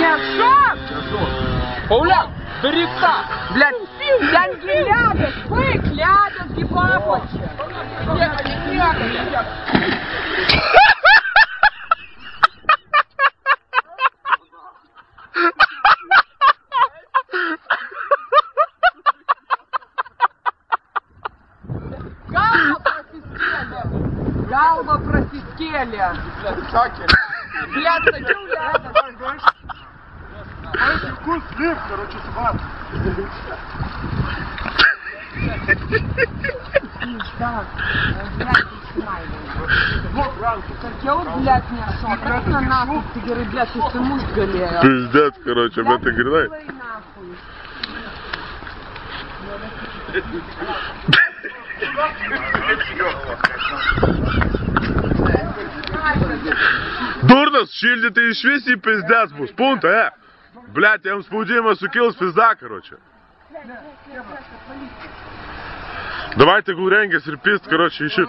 Мешок? Пауляк, бери так. Блядь, янки лядят, бык лядят, гибапочек. Галба просистели. Блядь, такие ляды. Вкус слив, короче, собака. Так, блядь, как я вот, блядь, не шел. Как на нахуй, ты говоришь, блядь, ты что муж галея. Пиздец, короче, об этой гряной. Дурнос, шильди ты išvis į pizdes bus, punta, Блядь, jam spaudimas sukils pizda, короче. Давай tegul rengiasi ir pist, короче, į šitą.